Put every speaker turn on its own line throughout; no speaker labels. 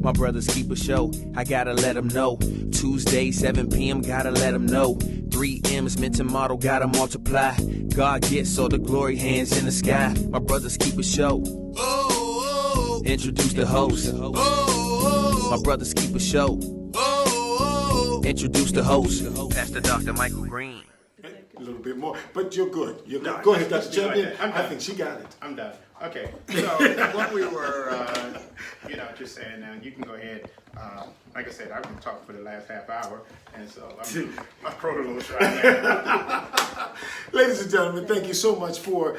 My brothers keep a show, I gotta let them know. Tuesday, 7 p.m., gotta let them know. 3 M's, mint and model, gotta multiply. God gets all the glory, hands in the sky. My brothers keep a show. Introduce the host. My brothers keep a show. Introduce the host. Pastor Dr. Michael Green.
A little bit more, but you're good. You're good. Go ahead, Dr. Champion.
Like
I think she got it.
I'm done. Okay. So what we were, just saying now, you can go ahead. Like I said, I've been talking for the last half hour, and so my throat a little dry now.
Ladies and gentlemen, thank you so much for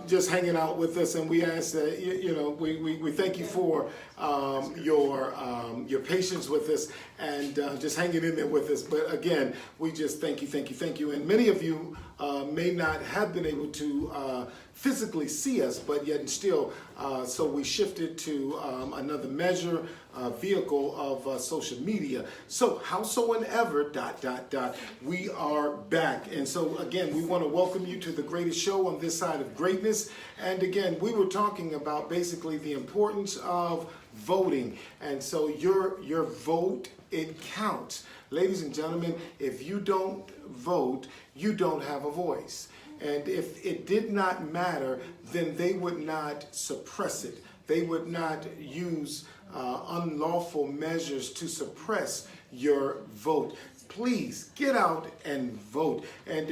just hanging out with us, and we ask that we thank you for your patience with us and just hanging in there with us. But again, we just thank you. And many of you may not have been able to physically see us, but yet and still, so we shifted to another measure, vehicle of social media. So howsoever, ... we are back. And so again, we want to welcome you to the greatest show on this side of greatness. And again, we were talking about basically the importance of voting. And so your vote, it counts. Ladies and gentlemen, if you don't vote, you don't have a voice. And if it did not matter, then they would not suppress it. They would not use unlawful measures to suppress your vote. Please get out and vote. And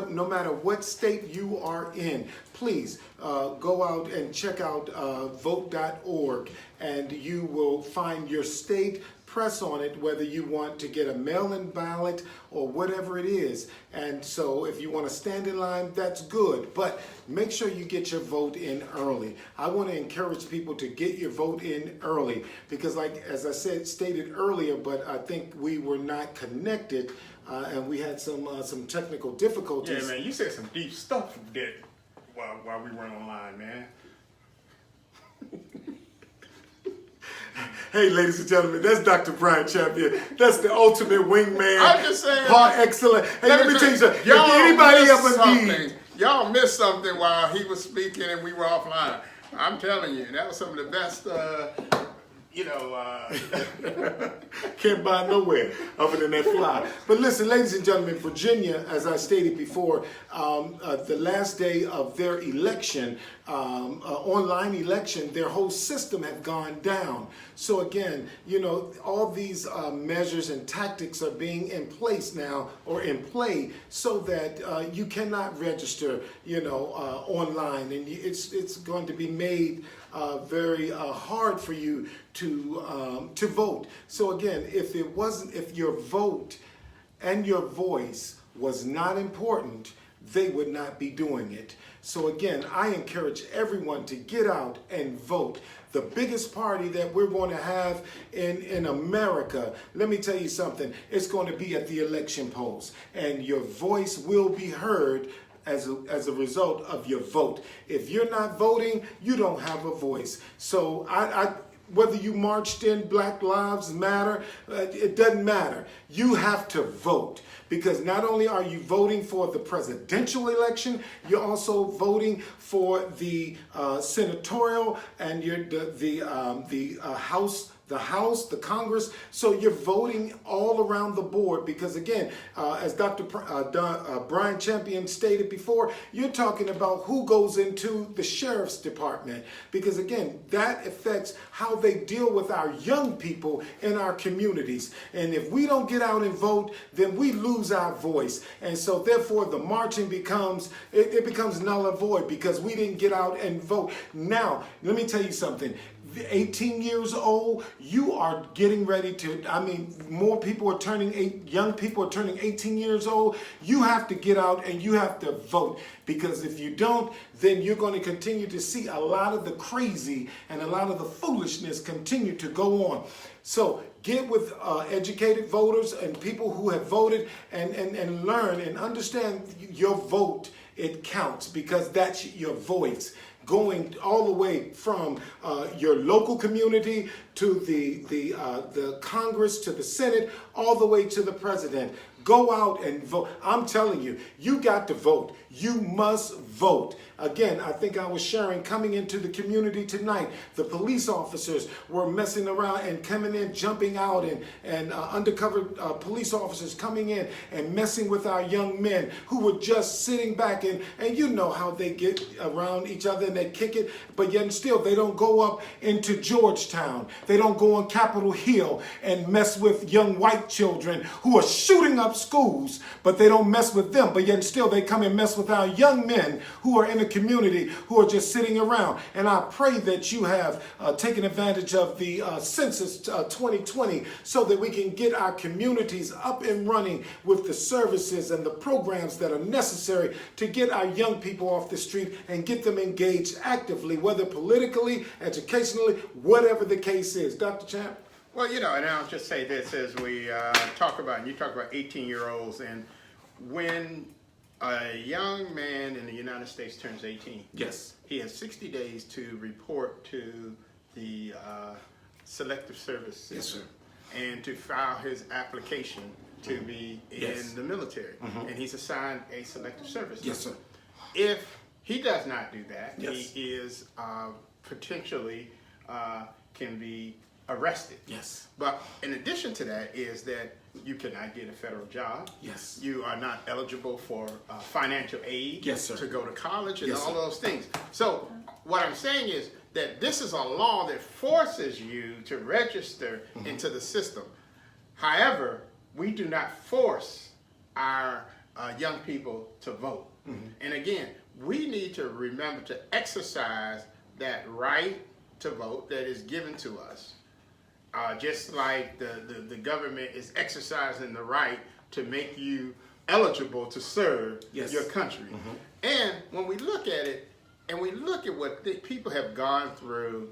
no matter what state you are in, please go out and check out vote.org, and you will find your state. Press on it whether you want to get a mail-in ballot or whatever it is. And so if you want to stand in line, that's good. But make sure you get your vote in early. I want to encourage people to get your vote in early because, like as I stated earlier, but I think we were not connected and we had some technical difficulties.
Yeah, man, you said some deep stuff that while we weren't online, man.
Hey, ladies and gentlemen, that's Dr. Bryan Champion. That's the ultimate wingman.
I'm just saying.
Par excellence. Hey, let me tell you something. If anybody ever needs...
Y'all missed something while he was speaking and we were offline. I'm telling you, that was some of the best,
Can't buy nowhere other than that fly. But listen, ladies and gentlemen, Virginia, as I stated before, the last day of their election, online election, their whole system had gone down. So again, all these measures and tactics are being in place now or in play so that you cannot register, online, and it's going to be made very hard for you to vote. So again, if your vote and your voice was not important, they would not be doing it. So again, I encourage everyone to get out and vote. The biggest party that we're going to have in America, let me tell you something, it's going to be at the election polls, and your voice will be heard as a result of your vote. If you're not voting, you don't have a voice. So whether you marched in Black Lives Matter, it doesn't matter. You have to vote, because not only are you voting for the presidential election, you're also voting for the senatorial and House, the Congress. So you're voting all around the board because, again, as Dr. Bryan Champion stated before, you're talking about who goes into the sheriff's department because, again, that affects how they deal with our young people in our communities. And if we don't get out and vote, then we lose our voice. And so, therefore, the marching becomes null and void because we didn't get out and vote. Now, let me tell you something. 18 years old, you are getting ready to, more people are young people are turning 18 years old. You have to get out and you have to vote, because if you don't, then you're going to continue to see a lot of the crazy and a lot of the foolishness continue to go on. So get with educated voters and people who have voted and learn and understand your vote. It counts because that's your voice. Going all the way from your local community to the Congress, to the Senate, all the way to the president. Go out and vote. I'm telling you, you got to vote. You must vote. Again, I think I was sharing coming into the community tonight, the police officers were messing around and coming in, jumping out, and undercover police officers coming in and messing with our young men who were just sitting back, and you know how they get around each other and they kick it, but yet and still they don't go up into Georgetown. They don't go on Capitol Hill and mess with young white children who are shooting up schools, but they don't mess with them, but yet and still they come and mess with our young men who are in the community who are just sitting around. And I pray that you have taken advantage of the census 2020 so that we can get our communities up and running with the services and the programs that are necessary to get our young people off the street and get them engaged actively, whether politically, educationally, whatever the case is. Dr. Champ?
Well, and I'll just say this as we talk about 18-year-olds, and when a young man in the United States turns 18,
yes,
he has 60 days to report to the Selective Service System,
yes, sir,
and to file his application to be in the military, and he's assigned a Selective Service.
Yes, sir.
If he does not do that,
yes,
he is potentially can be arrested.
Yes.
But in addition to that is that you cannot get a federal job.
Yes.
You are not eligible for financial aid.
Yes, sir.
To go to college and
yes,
all
sir.
those things. So what I'm saying is that this is a law that forces you to register into the system. However, we do not force our young people to vote. And again, we need to remember to exercise that right to vote that is given to us. Just like the government is exercising the right to make you eligible to serve
yes.
your country. And when we look at it, and we look at what people have gone through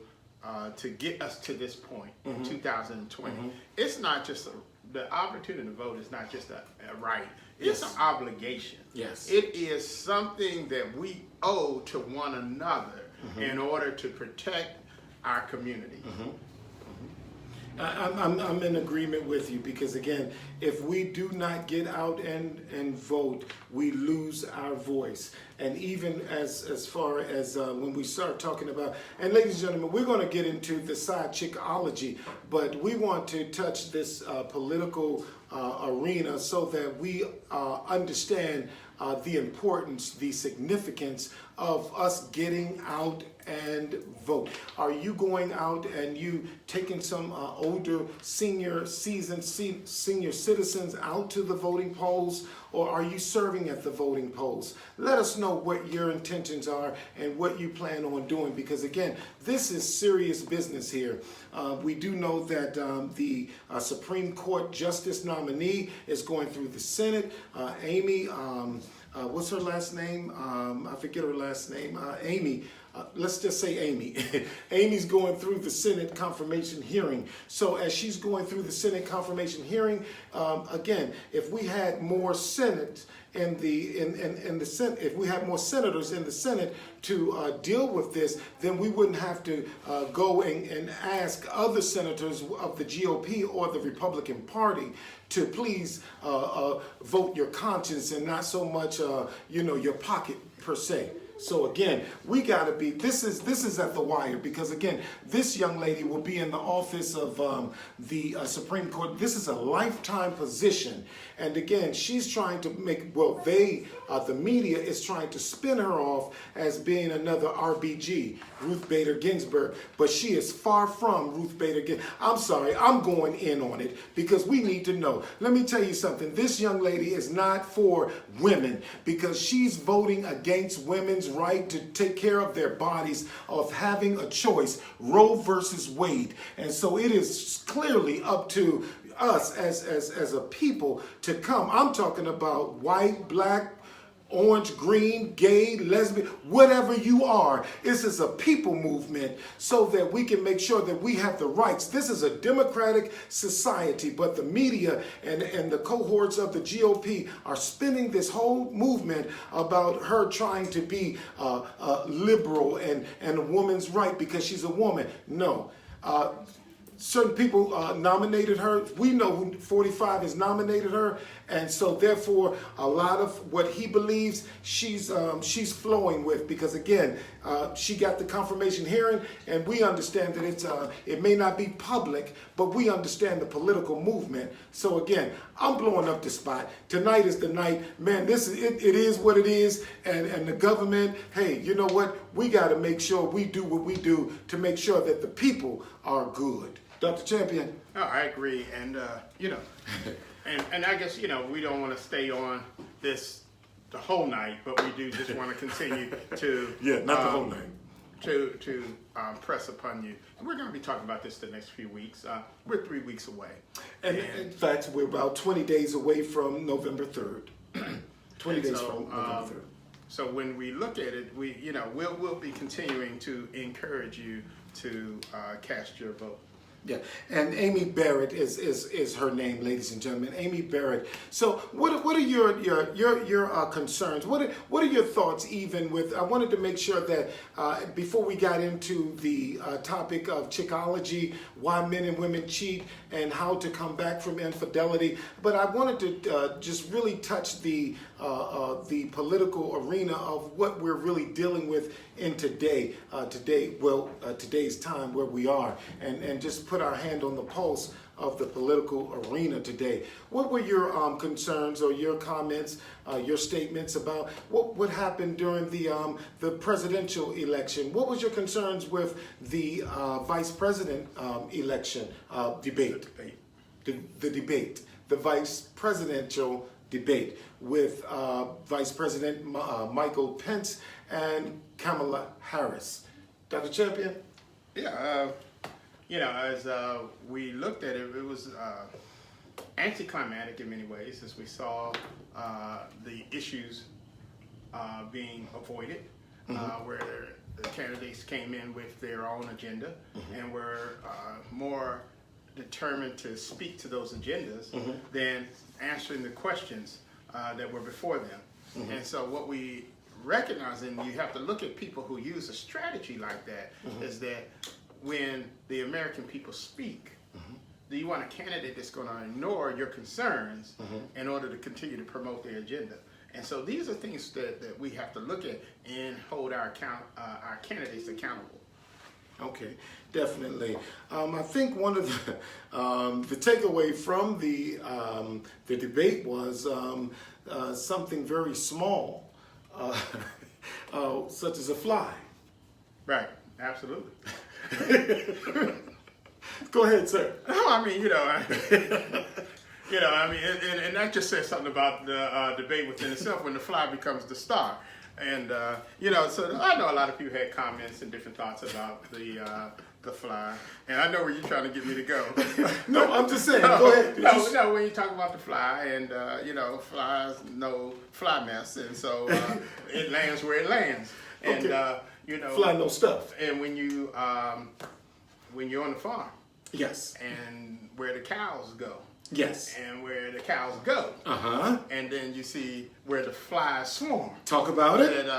to get us to this point in 2020, it's not just the opportunity to vote is not just a right, it's
yes.
an obligation.
Yes.
It is something that we owe to one another in order to protect our community.
I'm in agreement with you, because again, if we do not get out and vote, we lose our voice. And even as far as when we start talking about, and ladies and gentlemen, we're going to get into the side chickology, but we want to touch this political arena so that we understand the importance, the significance of us getting out and vote. Are you going out and you taking some older senior citizens out to the voting polls, or are you serving at the voting polls? Let us know what your intentions are and what you plan on doing, because again, this is serious business here. We do know that the Supreme Court Justice nominee is going through the Senate. Amy, what's her last name? I forget her last name. Amy. Let's just say Amy. Amy's going through the Senate confirmation hearing. So as she's going through the Senate confirmation hearing, again, if we had more Senate in the Senate, if we had more senators in the Senate to deal with this, then we wouldn't have to go and ask other senators of the GOP or the Republican Party to please vote your conscience and not so much your pocket per se. So again, we got to be, this is at the wire, because again, this young lady will be in the office of the Supreme Court. This is a lifetime position. And again, she's trying to make, the media is trying to spin her off as being another RBG, Ruth Bader Ginsburg, but she is far from Ruth Bader Ginsburg. I'm sorry, I'm going in on it because we need to know. Let me tell you something. This young lady is not for women, because she's voting against women's right to take care of their bodies, of having a choice, Roe versus Wade. And so it is clearly up to us as a people to come. I'm talking about white, black, orange, green, gay, lesbian, whatever you are. This is a people movement so that we can make sure that we have the rights. This is a democratic society, but the media and the cohorts of the GOP are spinning this whole movement about her trying to be liberal and a woman's right because she's a woman. No. certain people nominated her. We know who 45 has nominated her, and so therefore a lot of what he believes she's flowing with, because again she got the confirmation hearing, and we understand that it may not be public, but we understand the political movement. So again, I'm blowing up the spot. Tonight is the night, man. This is it. It is what it is, and the government. Hey, you know what? We got to make sure we do what we do to make sure that the people are good. Dr. Champion.
Oh, I agree, and you know, and I guess we don't want to stay on this the whole night, but we do just want to continue to
not the whole night.
To press upon you. And we're going to be talking about this the next few weeks. We're 3 weeks away.
And in fact, we're about 20 days away from November 3rd. 20 days from November 3rd.
So when we look at it, we'll be continuing to encourage you to cast your vote.
Yeah, and Amy Barrett is her name, ladies and gentlemen. Amy Barrett. So, what are your concerns? What are your thoughts? Even with, I wanted to make sure that before we got into the topic of chickology, why men and women cheat, and how to come back from infidelity, but I wanted to just really touch the political arena of what we're really dealing with in today's time where we are, and just put our hand on the pulse of the political arena today. What were your concerns or your comments, your statements about what happened during the presidential election? What was your concerns with the vice president election debate? The vice presidential debate with Vice President Michael Pence and Kamala Harris. Dr. Champion?
Yeah, as we looked at it, it was anticlimactic in many ways, as we saw the issues being avoided, where the candidates came in with their own agenda and were more determined to speak to those agendas than answering the questions that were before them. And so what we recognize, and you have to look at people who use a strategy like that, is that when the American people speak, do you want a candidate that's going to ignore your concerns in order to continue to promote their agenda? And so these are things that we have to look at and hold our candidates accountable.
Okay, definitely. I think one of the takeaway from the debate was something very small, such as a fly.
Right. Absolutely.
Go ahead, sir.
No, I mean, and that just says something about the debate within itself when the fly becomes the star. And, so I know a lot of people had comments and different thoughts about the fly. And I know where you're trying to get me to go.
No, I'm just saying. Go ahead.
No, when you talk about the fly, and, flies know fly mess. And so it lands where it lands. And,
okay. Fly no stuff.
And when you're on the farm.
Yes.
And where the cows go.
Yes.
And where the cows go. And then you see where the flies swarm.
Talk about it.
And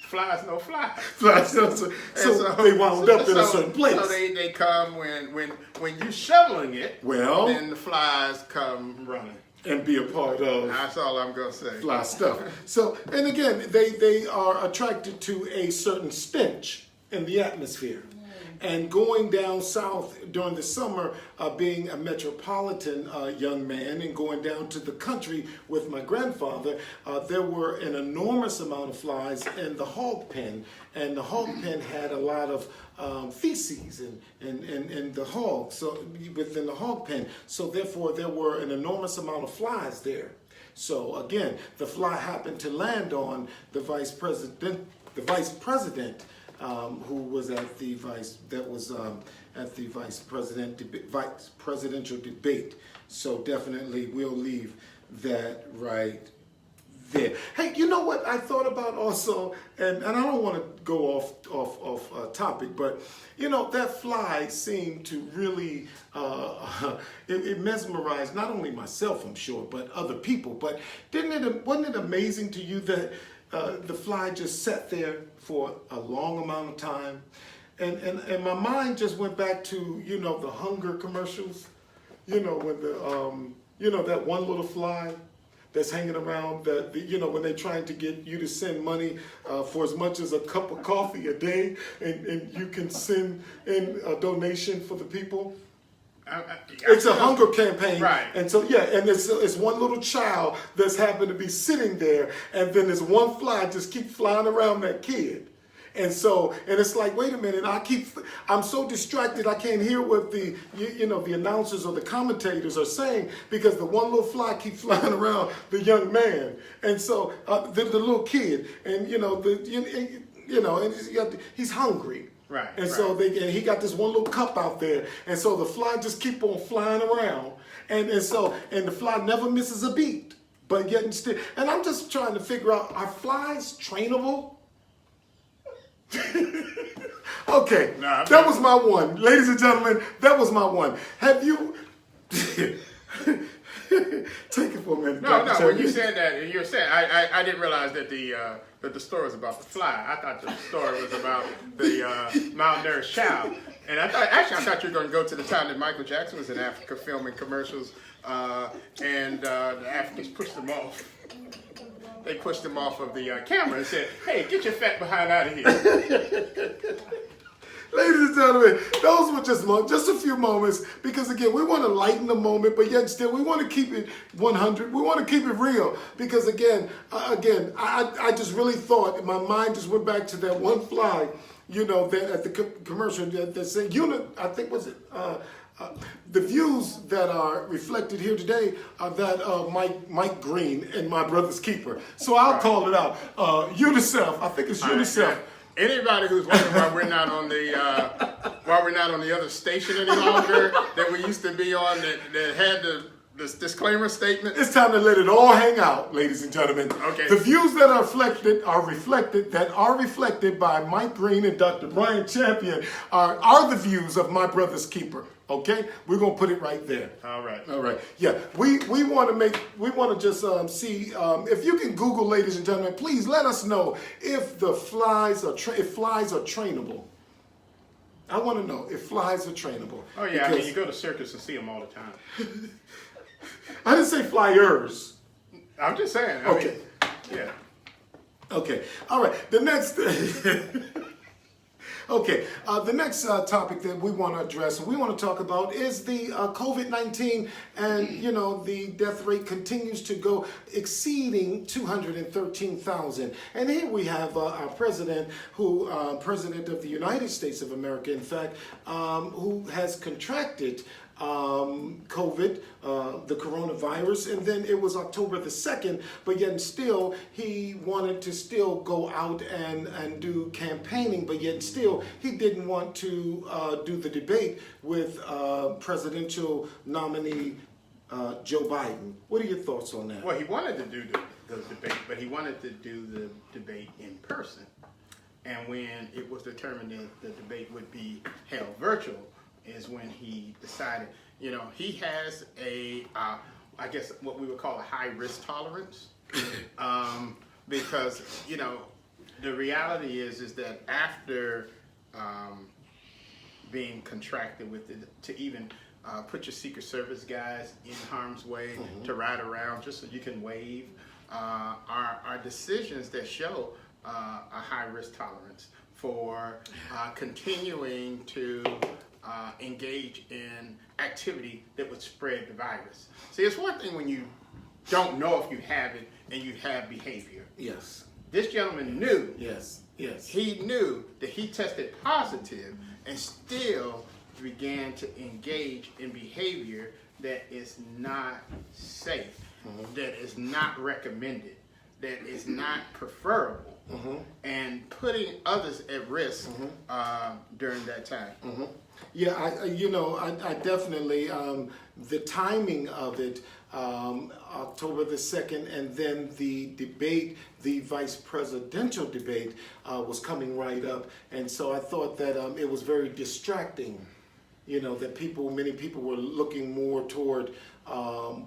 flies no flies.
Flies no flies. So they wound up in a certain place.
So they come when you're shoveling it.
Well.
Then the flies come running.
And be a part of.
That's all I'm gonna say.
Fly stuff. So, and again, they are attracted to a certain stench in the atmosphere. And going down south during the summer, being a metropolitan young man and going down to the country with my grandfather, there were an enormous amount of flies in the hog pen. And the hog pen had a lot of feces in the hog, so within the hog pen. So therefore, there were an enormous amount of flies there. So again, the fly happened to land on the vice president, who was at the vice presidential debate. So definitely, we'll leave that right there. Hey, you know what I thought about also, and I don't want to go off topic, but that fly seemed to really it mesmerized not only myself, I'm sure, but other people. But wasn't it amazing to you that the fly just sat there for a long amount of time? and my mind just went back to, you know, the hunger commercials. You know, when you know, that one little fly that's hanging around, you know, when they're trying to get you to send money for as much as a cup of coffee a day, and you can send in a donation for the people. It's a hunger campaign,
right?
And so and it's one little child that's happened to be sitting there, and then this one fly just keep flying around that kid. And so, and it's like, wait a minute, I'm so distracted I can't hear what the announcers or the commentators are saying, because the one little fly keeps flying around the young man. And so, the little kid, and and he's hungry.
Right.
And so he got this one little cup out there, and so the fly just keep on flying around, and the fly never misses a beat. But yet still, and I'm just trying to figure out, are flies trainable? Okay, that was my one. Ladies and gentlemen, that was my one. Have you... Take it for a minute.
No, when you said that, you were saying, I didn't realize that the story was about the fly. I thought the story was about the malnourished child. And I thought you were going to go to the time that Michael Jackson was in Africa filming commercials, and the Africans pushed him off. They pushed him off of the camera and said, "Hey, get your fat behind out of here."
Ladies and gentlemen, those were just a few moments, because again, we want to lighten the moment, but yet still we want to keep it 100. We want to keep it real, because again, I just really thought, my mind just went back to that one fly, you know, that at the commercial that said, I think was it. The views that are reflected here today are that of Mike Green and My Brother's Keeper. So I'll call it out. UNICEF. I think it's UNICEF.
Anybody who's wondering why we're not on the other station any longer that we used to be on, that had this disclaimer statement.
It's time to let it all hang out, ladies and gentlemen.
Okay.
The views that are reflected by Mike Green and Dr. Bryan Champion are the views of My Brother's Keeper. Okay, we're gonna put it right there.
All right.
Yeah, we want to just see if you can Google, ladies and gentlemen. Please let us know if the flies are trainable. I want to know if flies are trainable.
Oh yeah, I mean, you go to circus and see them all the time.
I didn't say flyers.
I'm just saying.
Okay.
Yeah.
Okay. All right. The next. Okay, the next topic that we want to address, we want to talk about, is the COVID-19, and you know, the death rate continues to go, exceeding 213,000. And here we have our president, president of the United States of America, in fact, who has contracted COVID, the coronavirus, and then it was October the 2nd, but yet still he wanted to still go out and do campaigning, but yet still he didn't want to do the debate with presidential nominee Joe Biden. What are your thoughts on that?
Well, he wanted to do the debate, but he wanted to do the debate in person. And when it was determined that the debate would be held virtual, is when he decided, you know, he has I guess what we would call a high risk tolerance, because, you know, the reality is that after being contracted with it, to even put your Secret Service guys in harm's way, to ride around just so you can wave, are decisions that show a high risk tolerance for continuing to engage in activity that would spread the virus. See, it's one thing when you don't know if you have it and you have behavior.
Yes.
This gentleman knew.
Yes.
He knew that he tested positive and still began to engage in behavior that is not safe, that is not recommended, that is not preferable, and putting others at risk during that time.
Yeah, I definitely, the timing of it, October the 2nd, and then the debate, the vice presidential debate, was coming right up. And so I thought that it was very distracting, you know, that many people were looking more toward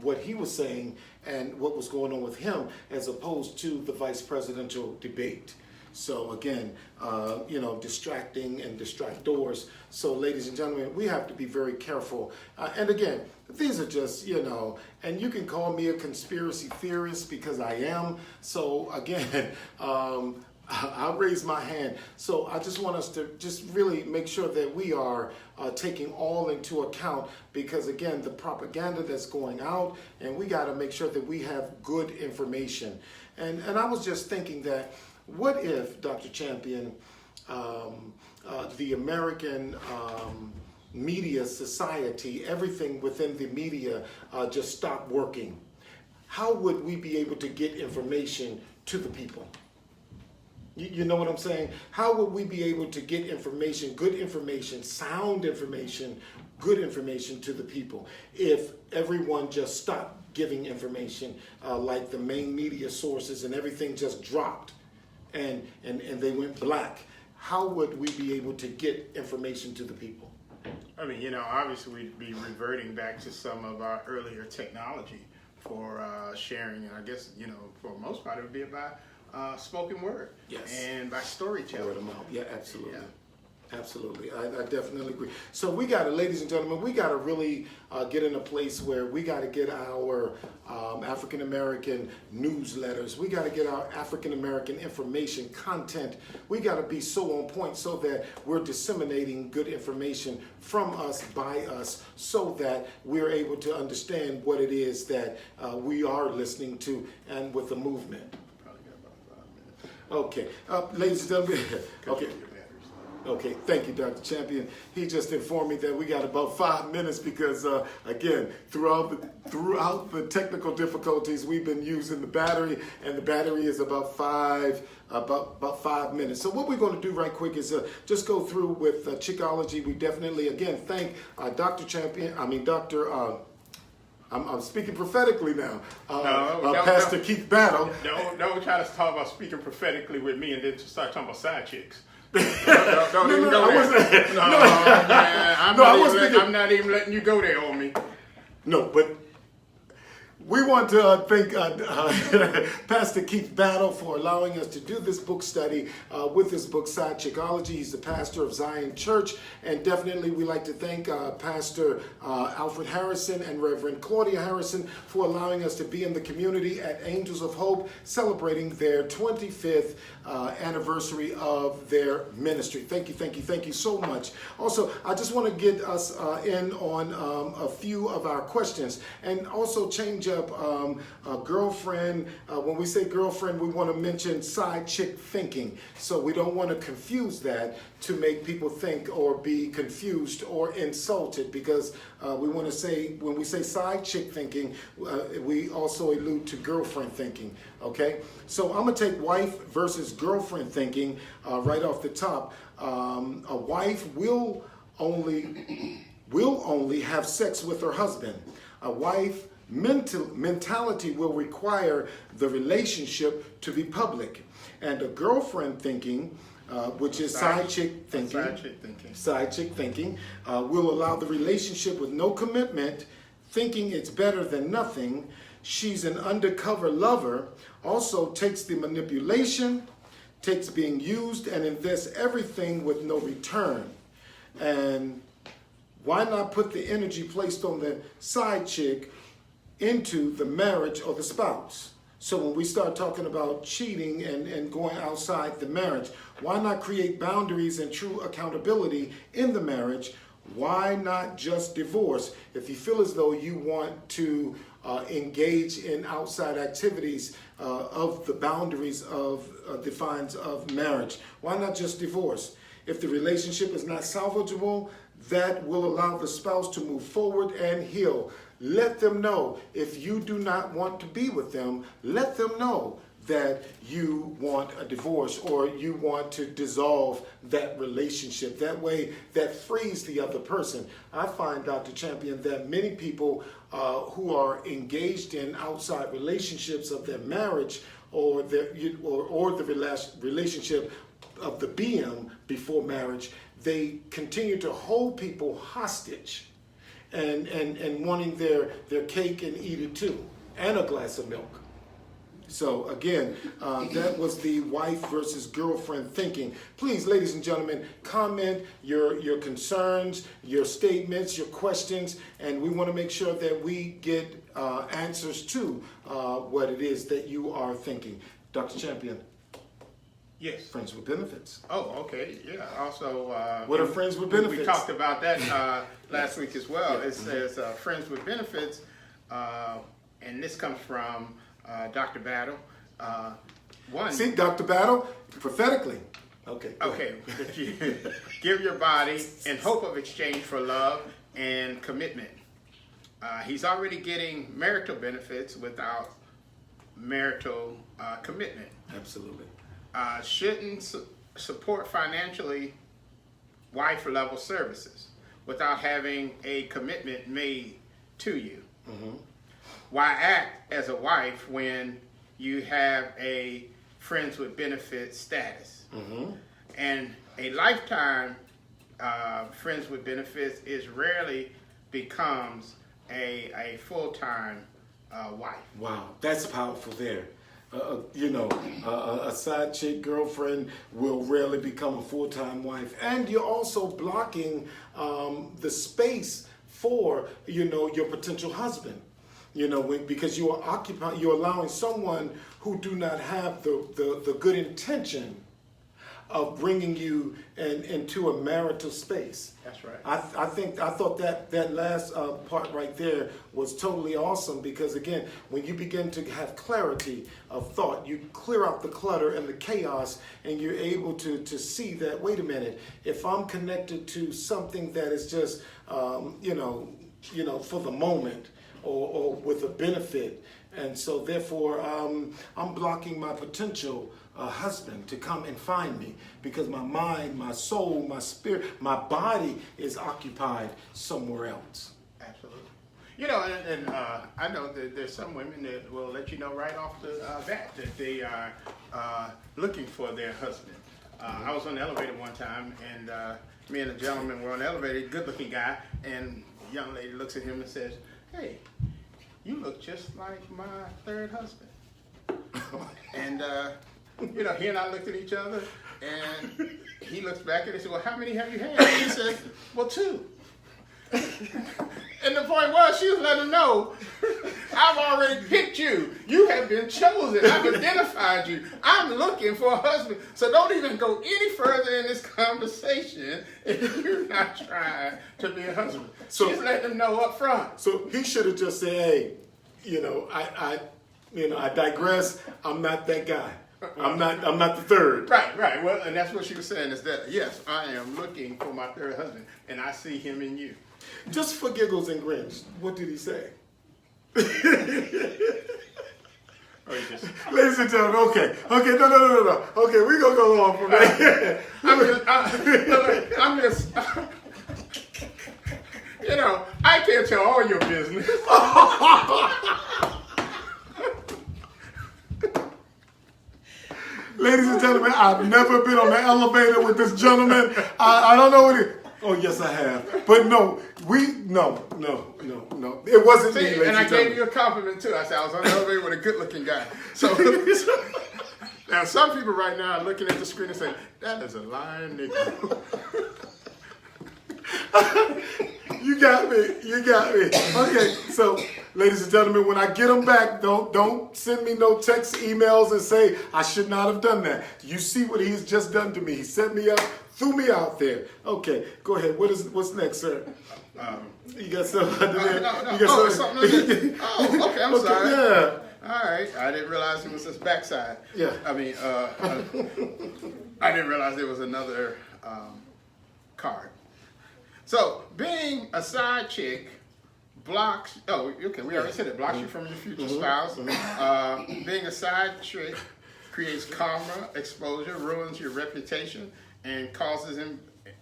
what he was saying and what was going on with him, as opposed to the vice presidential debate. So again, distracting and distractors. So ladies and gentlemen, we have to be very careful. And again, these are just, and you can call me a conspiracy theorist because I am. So again, I'll raise my hand. So I just want us to just really make sure that we are taking all into account, because again, the propaganda that's going out, and we got to make sure that we have good information. And I was just thinking that, what if, Dr. Champion, the American media society, everything within the media just stopped working? How would we be able to get information to the people? You know what I'm saying? How would we be able to get information, good information, sound information, good information to the people if everyone just stopped giving information, like the main media sources and everything just dropped and they went black? How would we be able to get information to the people?
I mean, obviously we'd be reverting back to some of our earlier technology for sharing, and I guess, for the most part it would be about spoken word,
yes,
and by storytelling.
Word of mouth. Yeah, absolutely.
Yeah.
Absolutely. I definitely agree. So we got to, ladies and gentlemen, we got to really get in a place where we got to get our African-American newsletters. We got to get our African-American information content. We got to be so on point so that we're disseminating good information from us, by us, so that we're able to understand what it is that we are listening to, and with the movement.
Probably got about 5 minutes.
Okay. Ladies and gentlemen, okay. Okay, thank you, Dr. Champion. He just informed me that we got about 5 minutes because, again, throughout the technical difficulties, we've been using the battery, and the battery is about 5 minutes. So what we're going to do right quick is just go through with Chickology. We definitely, again, thank Dr. Champion. I'm speaking prophetically now. Pastor Keith Battle.
Don't try to talk about speaking prophetically with me and then start talking about side chicks.
I'm
not even letting you go there on me.
No, but we want to thank Pastor Keith Battle for allowing us to do this book study with this book, Chickology. He's the pastor of Zion Church, and definitely we like to thank Pastor Alfred Harrison and Reverend Claudia Harrison for allowing us to be in the community at Angels of Hope, celebrating their 25th anniversary of their ministry. Thank you so much. Also, I just want to get us in on a few of our questions, and also change up girlfriend. When we say girlfriend, we want to mention side chick thinking. So we don't want to confuse that to make people think or be confused or insulted, because we want to say, when we say side chick thinking, we also allude to girlfriend thinking. Okay, so I'm gonna take wife versus girlfriend thinking right off the top. A wife will only have sex with her husband. A wife mentality will require the relationship to be public, and a girlfriend thinking, which is side chick thinking, will allow the relationship with no commitment, thinking it's better than nothing. She's an undercover lover, also takes the manipulation, takes being used, and invests everything with no return. And why not put the energy placed on the side chick into the marriage or the spouse? So when we start talking about cheating and going outside the marriage, why not create boundaries and true accountability in the marriage? Why not just divorce? If you feel as though you want to engage in outside activities of the boundaries of defines of marriage, why not just divorce? If the relationship is not salvageable, that will allow the spouse to move forward and heal. Let them know, if you do not want to be with them, let them know that you want a divorce or you want to dissolve that relationship. That way, that frees the other person. I find, Dr. Champion, that many people who are engaged in outside relationships of their marriage or the relationship of the BM before marriage, they continue to hold people hostage and wanting their cake and eat it too, and a glass of milk. So again, that was the wife versus girlfriend thinking. Please, ladies and gentlemen, comment your concerns, your statements, your questions, and we want to make sure that we get answers to what it is that you are thinking. Dr. Champion.
Yes.
Friends with benefits.
Oh, okay. Yeah. Also,
what are friends with benefits?
We talked about that last week as well. Yeah. It says friends with benefits, and this comes from Dr. Battle.
See, Dr. Battle, prophetically. Okay.
Okay. Give your body in hope of exchange for love and commitment. He's already getting marital benefits without marital commitment.
Absolutely.
Shouldn't support financially wife-level services without having a commitment made to you. Mm-hmm. Why act as a wife when you have a friends with benefits status? Mm-hmm. And a lifetime friends with benefits is rarely becomes a full-time wife.
Wow, that's powerful there. A side chick girlfriend will rarely become a full-time wife, and you're also blocking the space for your potential husband. Because you're allowing someone who do not have the good intention of bringing you into a marital space.
That's right.
I thought that last part right there was totally awesome, because again, when you begin to have clarity of thought, you clear out the clutter and the chaos, and you're able to see that, wait a minute, if I'm connected to something that is just for the moment, or with a benefit, and so therefore I'm blocking my potential husband to come and find me, because my mind, my soul, my spirit, my body is occupied somewhere else.
Absolutely. And I know that there's some women that will let you know right off the bat that they are looking for their husband. I was on the elevator one time, and me and a gentleman were on the elevator, good-looking guy, and a young lady looks at him and says, "Hey, you look just like my third husband." And he and I looked at each other, and he looks back at it and said, "Well, how many have you had?" And he said, "Well, 2. And the point was, she was letting him know, I've already picked you. You have been chosen. I've identified you. I'm looking for a husband. So don't even go any further in this conversation if you're not trying to be a husband." So she's letting him know up front.
So he should have just said, "Hey, I digress. I'm not that guy. I'm not the third."
Right. Well, and that's what she was saying, is that, yes, I am looking for my third husband, and I see him in you.
Just for giggles and grins, what did he say? Ladies and gentlemen, okay, no. Okay, we're going to go on from there.
I'm just, I can't tell all your business.
Ladies and gentlemen, I've never been on the elevator with this gentleman. I don't know what it. Oh, yes, I have. But no. It wasn't me, ladies
and I
and
gave
gentlemen.
you a compliment, too. I said I was on the elevator with a good-looking guy. So now some people right now are looking at the screen and saying, "That is a lying nigga."
You got me. Okay, so ladies and gentlemen, when I get them back, don't send me no text, emails, and say I should not have done that. You see what he's just done to me. He set me up, threw me out there. Okay, go ahead. What's next, sir? You got something under there?
No. Something. Oh, okay. I'm sorry.
Yeah.
All right. I didn't realize it was his backside.
Yeah.
I mean, I didn't realize there was another card. So, being a side chick blocks. Oh, okay. We already said it. Blocks you from your future spouse. Being a side chick creates karma, exposure, ruins your reputation, and causes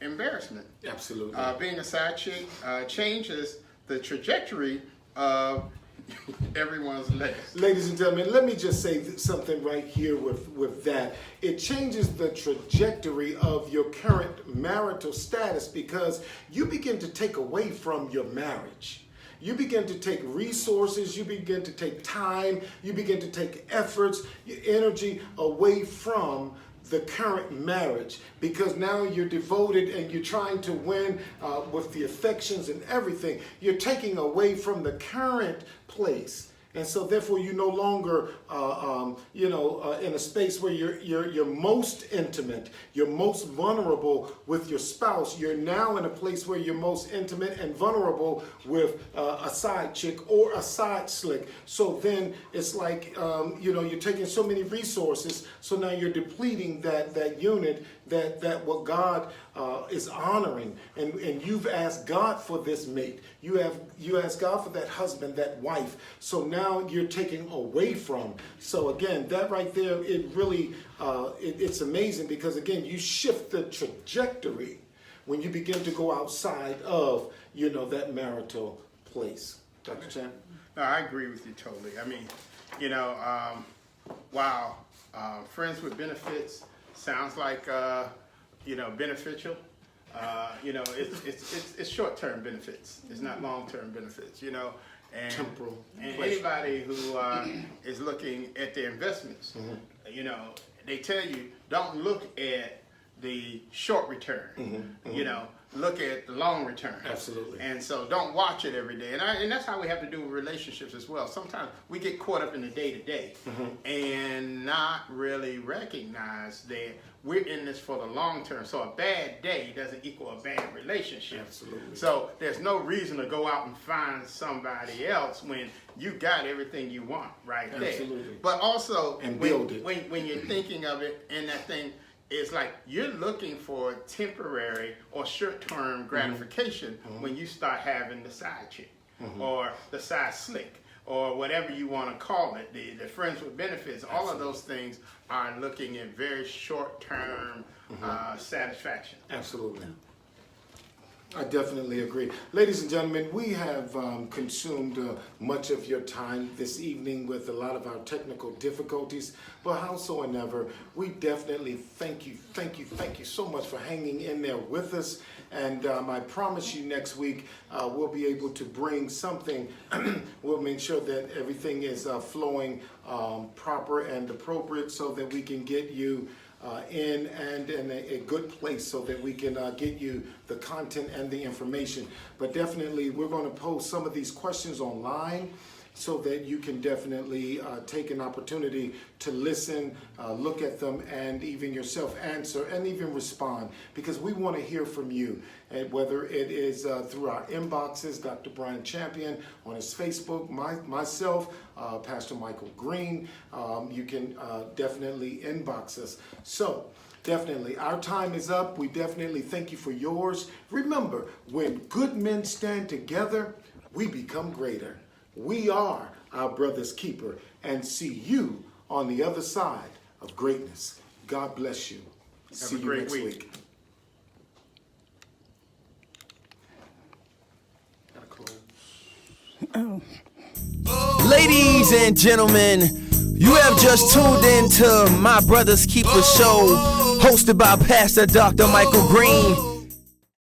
embarrassment.
Absolutely.
Being a side chick changes the trajectory of everyone's legacy.
Ladies and gentlemen, let me just say something right here with that. It changes the trajectory of your current marital status, because you begin to take away from your marriage. you begin to take resources, you begin to take time, you begin to take efforts, your energy away from the current marriage, because now you're devoted and you're trying to win with the affections and everything. You're taking away from the current place. And so therefore you're no longer, in a space where you're most intimate, you're most vulnerable with your spouse. You're now in a place where you're most intimate and vulnerable with a side chick or a side slick. So then it's like, you're taking so many resources. So now you're depleting that unit, that what God is honoring. And you've asked God for this mate. You asked God for that husband, that wife. So now you're taking away from. So again, that right there, it really, it's amazing, because again, you shift the trajectory when you begin to go outside of, that marital place. Dr. Chan?
No, I agree with you totally. I mean, wow, friends with benefits sounds like, beneficial. It's short-term benefits. It's not long-term benefits, And,
Temporal
and
pleasure.
anybody who is looking at their investments, they tell you, don't look at the short return, look at the long return.
Absolutely.
And so don't watch it every day. And that's how we have to do with relationships as well. Sometimes we get caught up in the day-to-day and not really recognize that we're in this for the long term. So a bad day doesn't equal a bad relationship.
Absolutely.
So there's no reason to go out and find somebody else when you got everything you want right there.
Absolutely.
But also,
And build it.
when you're thinking of it, and that thing, it's like you're looking for temporary or short-term gratification when you start having the side chick or the side slick or whatever you want to call it, the friends with benefits. All of those things are looking at very short-term satisfaction.
Absolutely. I definitely agree. Ladies and gentlemen, we have consumed much of your time this evening with a lot of our technical difficulties, but howsoever, we definitely thank you so much for hanging in there with us. And I promise you next week we'll be able to bring something. We'll make sure that everything is flowing proper and appropriate so that we can get you in a good place so that we can get you the content and the information. But definitely we're going to post some of these questions online so that you can definitely take an opportunity to listen, look at them, and even yourself answer and even respond, because we want to hear from you. And whether it is through our inboxes, Dr. Bryan Champion on his Facebook, myself, Pastor Michael Green, you can definitely inbox us. So definitely, our time is up. We definitely thank you for yours. Remember, when good men stand together, we become greater. We are our brother's keeper, and see you on the other side of greatness. God bless you. See you next week.
Oh. Ladies and gentlemen, you have just tuned in to My Brother's Keeper Show, hosted by Pastor Dr. Michael Green.